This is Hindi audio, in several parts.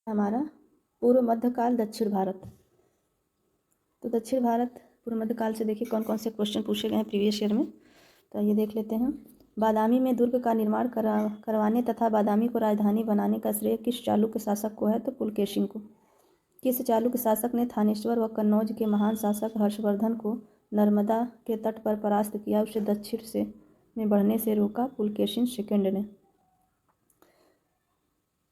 हमारा पूर्व मध्यकाल दक्षिण भारत। तो दक्षिण भारत पूर्व मध्यकाल से देखिए कौन कौन से क्वेश्चन पूछे गए हैं प्रीवियस ईयर में। तो ये देख लेते हैं। बादामी में दुर्ग का निर्माण करवाने तथा बादामी को राजधानी बनाने का श्रेय किस चालुक्य शासक को है? तो पुलकेशिन को। किस चालुक्य शासक ने थानेश्वर व कन्नौज के महान शासक हर्षवर्धन को नर्मदा के तट पर परास्त किया, उसे दक्षिण से में बढ़ने से रोका? पुलकेशिन सेकंड ने।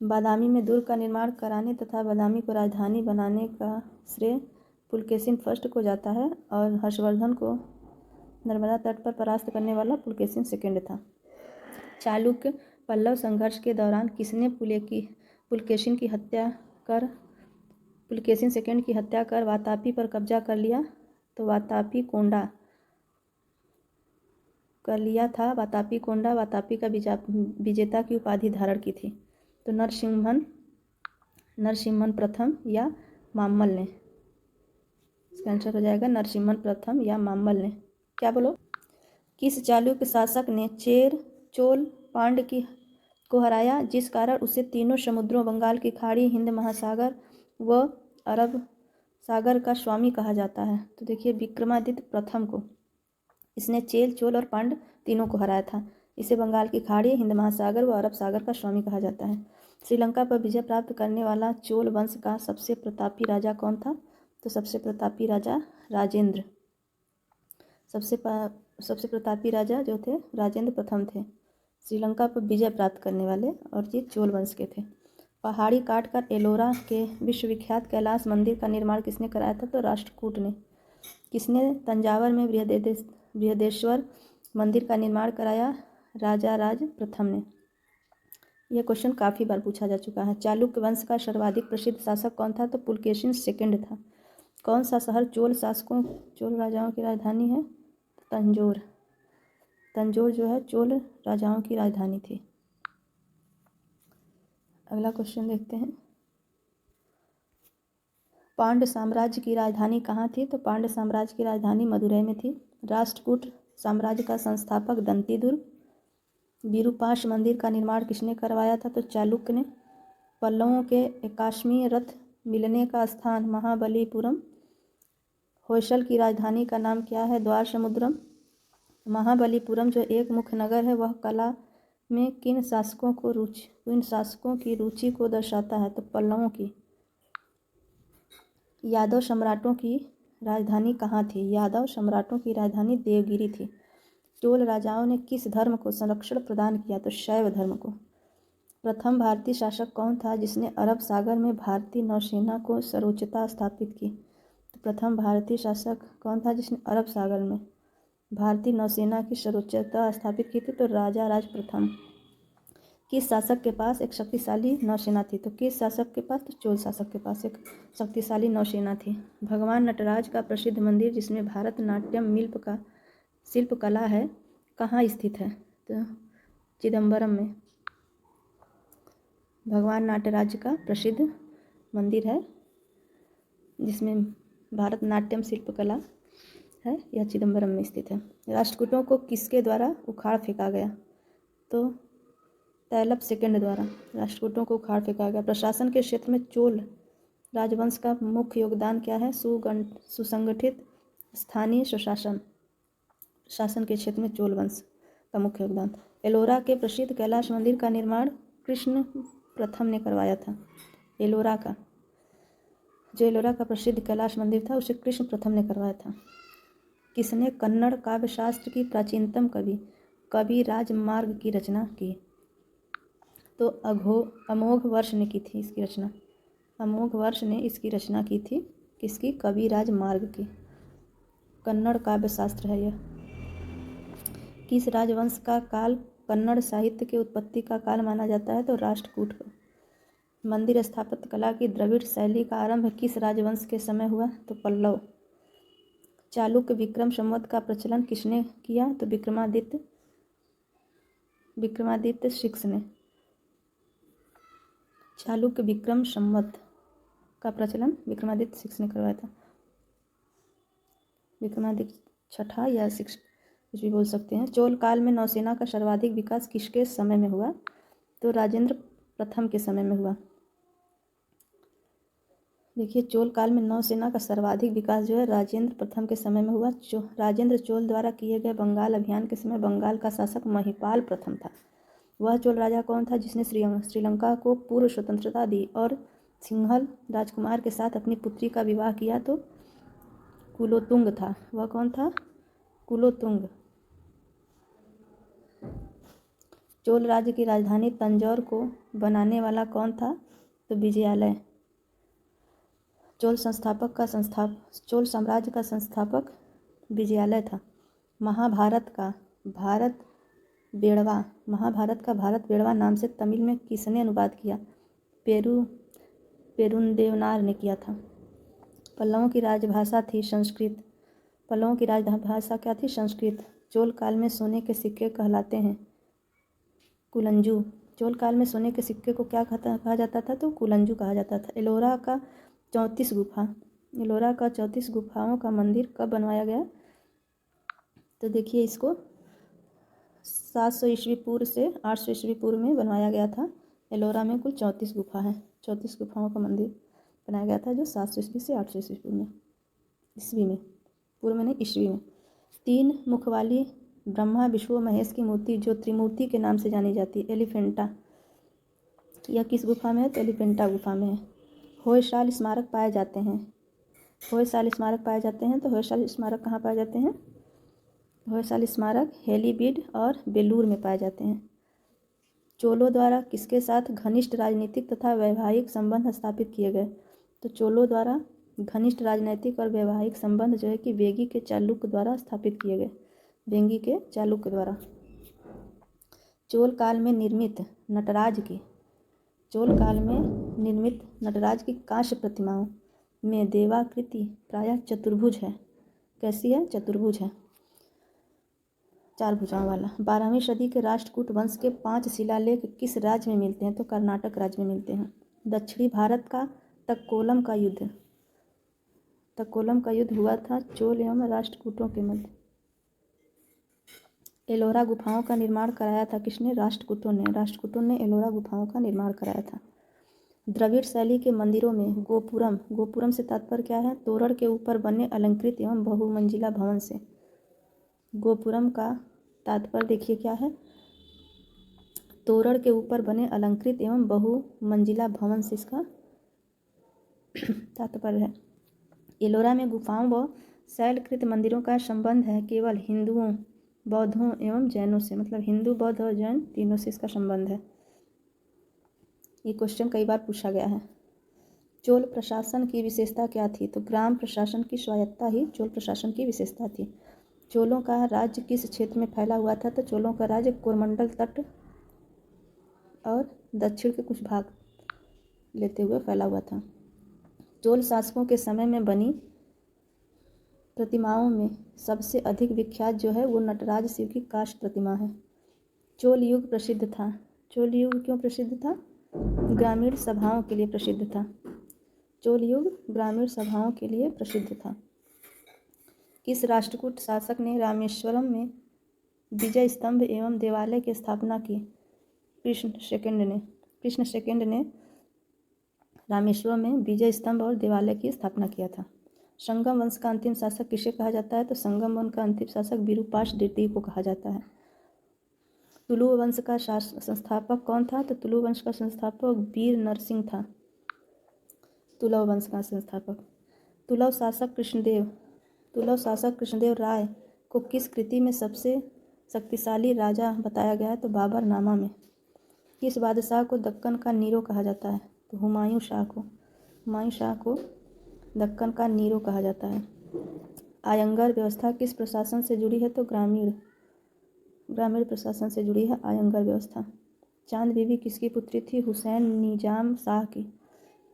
बादामी में दुर्ग का निर्माण कराने तथा बादामी को राजधानी बनाने का श्रेय पुलकेशिन फर्स्ट को जाता है और हर्षवर्धन को नर्मदा तट पर परास्त करने वाला पुलकेशिन सेकंड था। चालुक्य पल्लव संघर्ष के दौरान किसने पुलकेशिन सेकंड की हत्या कर वातापी पर कब्जा कर लिया? तो वातापी कोंडा कर लिया था। वातापी कोंडा वातापी का विजेता की उपाधि धारण की थी। तो नरसिम्हन प्रथम या माम्मल ने। इसका आंसर हो जाएगा नरसिम्हन प्रथम या माम्मल ने। क्या बोलो? किस चालुक्य शासक ने चोल पांड्य को हराया, जिस कारण उसे तीनों समुद्रों बंगाल की खाड़ी, हिंद महासागर व अरब सागर का स्वामी कहा जाता है? तो देखिए विक्रमादित्य प्रथम को। इसने चोल और पांड्य तीनों को हराया था। इसे बंगाल की खाड़ी, हिंद महासागर व अरब सागर का स्वामी कहा जाता है। श्रीलंका पर विजय प्राप्त करने वाला चोल वंश का सबसे प्रतापी राजा कौन था? तो सबसे प्रतापी राजा राजेंद्र। सबसे प्रतापी राजा जो थे राजेंद्र प्रथम थे, श्रीलंका पर विजय प्राप्त करने वाले, और ये चोल वंश के थे। पहाड़ी काटकर एलोरा के विश्वविख्यात कैलाश मंदिर का निर्माण किसने कराया था? तो राष्ट्रकूट ने। किसने तंजावर में बृहदेश्वर मंदिर का निर्माण कराया? राजा राज प्रथम ने। यह क्वेश्चन काफ़ी बार पूछा जा चुका है। चालुक्य वंश का सर्वाधिक प्रसिद्ध शासक कौन था? तो पुलकेशिन सेकंड था। कौन सा शहर चोल राजाओं की राजधानी है? तंजौर। तंजौर जो है चोल राजाओं की राजधानी थी। अगला क्वेश्चन देखते हैं। पांड्य साम्राज्य की राजधानी कहाँ थी? तो पांड्य साम्राज्य की राजधानी मदुरै में थी। राष्ट्रकूट साम्राज्य का संस्थापक दंतीदुर्ग। विरूपाक्ष मंदिर का निर्माण किसने करवाया था? तो चालुक्य ने। पल्लवों के 81वें रथ मिलने का स्थान महाबलीपुरम। होयसल की राजधानी का नाम क्या है? द्वार समुद्रम। महाबलीपुरम जो एक मुख्य नगर है, वह कला में किन शासकों की रुचि को दर्शाता है? तो पल्लवों की। यादव सम्राटों की राजधानी कहाँ थी? यादव सम्राटों की राजधानी देवगिरी थी। चोल राजाओं ने किस धर्म को संरक्षण प्रदान किया? तो शैव धर्म को। प्रथम भारतीय शासक कौन था जिसने अरब सागर में भारतीय नौसेना को सर्वोच्चता स्थापित की? तो प्रथम भारतीय शासक कौन था जिसने अरब सागर में भारतीय नौसेना की सर्वोच्चता स्थापित की थी? तो राजा राज प्रथम। किस शासक के पास एक शक्तिशाली नौसेना थी? तो किस शासक के पास? तो चोल शासक के पास एक शक्तिशाली नौसेना थी। भगवान नटराज का प्रसिद्ध मंदिर जिसमें भारतनाट्यम शिल्पकला है, कहाँ स्थित है? तो चिदम्बरम में। भगवान नटराज का प्रसिद्ध मंदिर है जिसमें भारतनाट्यम शिल्पकला है, यह चिदम्बरम में स्थित है। राष्ट्रकूटों को किसके द्वारा उखाड़ फेंका गया? तो तैलप सेकंड द्वारा राष्ट्रकूटों को उखाड़ फेंका गया। प्रशासन के क्षेत्र में चोल राजवंश का मुख्य योगदान क्या है? सुसंगठित स्थानीय स्वशासन। शासन के क्षेत्र में चोल वंश का मुख्य योगदान। एलोरा के प्रसिद्ध कैलाश मंदिर का निर्माण कृष्ण प्रथम ने करवाया था। एलोरा का प्रसिद्ध कैलाश मंदिर था, उसे कृष्ण प्रथम ने करवाया था। किसने कन्नड़ काव्यशास्त्र की प्राचीनतम कवि राजमार्ग की रचना की? तो अमोघ वर्ष ने की थी इसकी रचना। अमोघ वर्ष ने इसकी रचना की थी। किसकी? कवि राजमार्ग की। कन्नड़ काव्यशास्त्र है यह। किस राजवंश का काल कन्नड़ साहित्य के उत्पत्ति का काल माना जाता है? तो राष्ट्रकूट का। मंदिर स्थापत्य कला की द्रविड़ शैली का आरंभ किस राजवंश के समय हुआ? तो पल्लव। चालुक्य विक्रम संवत का प्रचलन किसने किया? तो विक्रमादित्य सिक्स ने। चालुक्य विक्रम संवत का प्रचलन विक्रमादित्य सिक्स ने करवाया था। विक्रमादित्य छठा या सिक्स कुछ भी बोल सकते हैं। चोल काल में नौसेना का सर्वाधिक विकास किसके समय में हुआ? तो राजेंद्र प्रथम के समय में हुआ। देखिए, चोल काल में नौसेना का सर्वाधिक विकास जो है राजेंद्र प्रथम के समय में हुआ। राजेंद्र चोल द्वारा किए गए बंगाल अभियान के समय बंगाल का शासक महिपाल प्रथम था। वह चोल राजा कौन था जिसने श्रीलंका को पूर्व स्वतंत्रता दी और सिंहल राजकुमार के साथ अपनी पुत्री का विवाह किया? तो कुलोतुंग था। वह कौन था? कुलोतुंग। चोल राज्य की राजधानी तंजौर को बनाने वाला कौन था? तो विजयालय। चोल साम्राज्य का संस्थापक विजयालय था। महाभारत का भारत बेड़वा नाम से तमिल में किसने अनुवाद किया? पेरुंदेवनार ने किया था। पल्लवों की राजभाषा थी संस्कृत। पल्लवों की राजभाषा क्या थी? संस्कृत। चोल काल में सोने के सिक्के कहलाते हैं कुलंजू। चोल काल में सोने के सिक्के को क्या कहा जाता था? तो कुलंजू कहा जाता था। एलोरा का 34 गुफाओं का मंदिर कब बनवाया गया? तो देखिए, इसको 700 ईस्वी पूर्व से 800 ईस्वी पूर्व में बनवाया गया था। एलोरा में कुल 34 गुफा है। 34 गुफाओं का मंदिर बनाया गया था जो 700 ईस्वी से 800 ईस्वी पूर्व में ईस्वी में 3 मुख वाली ब्रह्मा विष्णु महेश की मूर्ति जो त्रिमूर्ति के नाम से जानी जाती है एलिफेंटा, यह किस गुफा में है? तो एलिफेंटा गुफा में है। होयसाल स्मारक पाए जाते हैं। तो होयसाल स्मारक कहाँ पाए जाते हैं? होयसाल स्मारक हेलीबीड और बेलूर में पाए जाते हैं। चोलों द्वारा किसके साथ घनिष्ठ राजनीतिक तथा वैवाहिक संबंध स्थापित किए गए? तो चोलों द्वारा घनिष्ठ राजनीतिक और वैवाहिक संबंध जो है कि वेंगी के चालुक्य द्वारा स्थापित किए गए। वेंगी के चालुक्य द्वारा। चोल काल में निर्मित नटराज की कांस्य प्रतिमाओं में देवाकृति प्रायः चतुर्भुज है। कैसी है? चतुर्भुज है, 4 भुजाओं वाला। 12वीं सदी के राष्ट्रकूट वंश के 5 शिलालेख किस राज्य में मिलते हैं? तो कर्नाटक राज्य में मिलते हैं। दक्षिणी भारत का तक्कोलम का युद्ध हुआ था चोल एवं राष्ट्रकूटों के मध्य। एलोरा गुफाओं का निर्माण कराया था किसने? राष्ट्रकूटों ने एलोरा गुफाओं का निर्माण कराया था। द्रविड़ शैली के मंदिरों में गोपुरम से तात्पर्य क्या है? तोरण के ऊपर बने अलंकृत एवं बहुमंजिला भवन से। गोपुरम का तात्पर्य देखिए क्या है? तोरण के ऊपर बने अलंकृत एवं बहुमंजिला भवन से इसका तात्पर्य है। एलोरा में गुफाओं व शैलकृत मंदिरों का संबंध है केवल हिंदुओं, बौद्धों एवं जैनों से, मतलब हिंदू, बौद्ध और जैन तीनों से इसका संबंध है। ये क्वेश्चन कई बार पूछा गया है। चोल प्रशासन की विशेषता क्या थी? तो ग्राम प्रशासन की स्वायत्तता ही चोल प्रशासन की विशेषता थी। चोलों का राज्य किस क्षेत्र में फैला हुआ था? तो चोलों का राज्य कोरमंडल तट और दक्षिण के कुछ भाग लेते हुए फैला हुआ था। चोल शासकों के समय में बनी प्रतिमाओं में सबसे अधिक विख्यात जो है वो नटराज शिव की काष्ठ प्रतिमा है। चोल युग प्रसिद्ध था। चोल युग क्यों प्रसिद्ध था? ग्रामीण सभाओं के लिए प्रसिद्ध था। चोल युग ग्रामीण सभाओं के लिए प्रसिद्ध था। किस राष्ट्रकूट शासक ने रामेश्वरम में विजय स्तंभ एवं देवालय की स्थापना की? कृष्ण सेकंड ने रामेश्वरम में विजय स्तंभ और देवालय की स्थापना किया था। संगम वंश का अंतिम शासक किसे कहा जाता है? तो संगम वंश का अंतिम शासक विरूपाक्ष द्वितीय को कहा जाता है। तुलु वंश का संस्थापक कौन था? तो तुलु वंश का संस्थापक वीर नरसिंह था। तुलु वंश का संस्थापक। तुलु शासक कृष्णदेव राय को किस कृति में सबसे शक्तिशाली राजा बताया गया है? तो बाबरनामा में। किस बादशाह को दक्कन का नीरो कहा जाता है? तो हुमायूं शाह को दक्कन का नीरो कहा जाता है। आयंगर व्यवस्था किस प्रशासन से जुड़ी है? तो ग्रामीण प्रशासन से जुड़ी है आयंगर व्यवस्था। चांद बीबी किसकी पुत्री थी? हुसैन निजाम शाह की।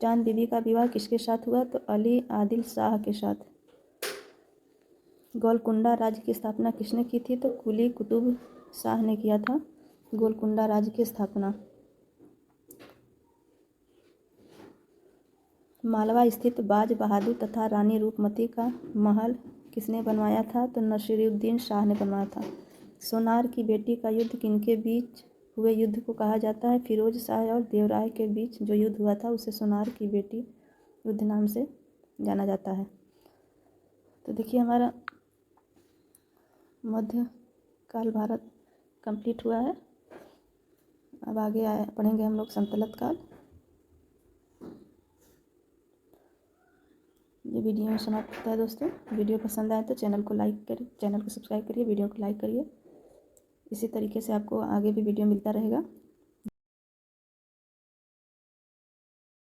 चांद बीबी का विवाह किसके साथ हुआ? तो अली आदिल शाह के साथ। गोलकुंडा राज्य की स्थापना किसने की थी? तो कुली कुतुब शाह ने किया था गोलकुंडा राज्य की स्थापना। मालवा स्थित बाज बहादुर तथा रानी रूपमती का महल किसने बनवाया था? तो नसीरुद्दीन शाह ने बनवाया था। सोनार की बेटी का युद्ध किनके बीच हुए युद्ध को कहा जाता है? फिरोज शाह और देवराय के बीच जो युद्ध हुआ था उसे सोनार की बेटी युद्ध नाम से जाना जाता है। तो देखिए हमारा मध्यकाल भारत कंप्लीट हुआ है। अब आगे पढ़ेंगे हम लोग संतलत काल। ये वीडियो समाप्त होता है दोस्तों। वीडियो पसंद आए तो चैनल को लाइक करिए, चैनल को सब्सक्राइब करिए, वीडियो को लाइक करिए। इसी तरीके से आपको आगे भी वीडियो मिलता रहेगा।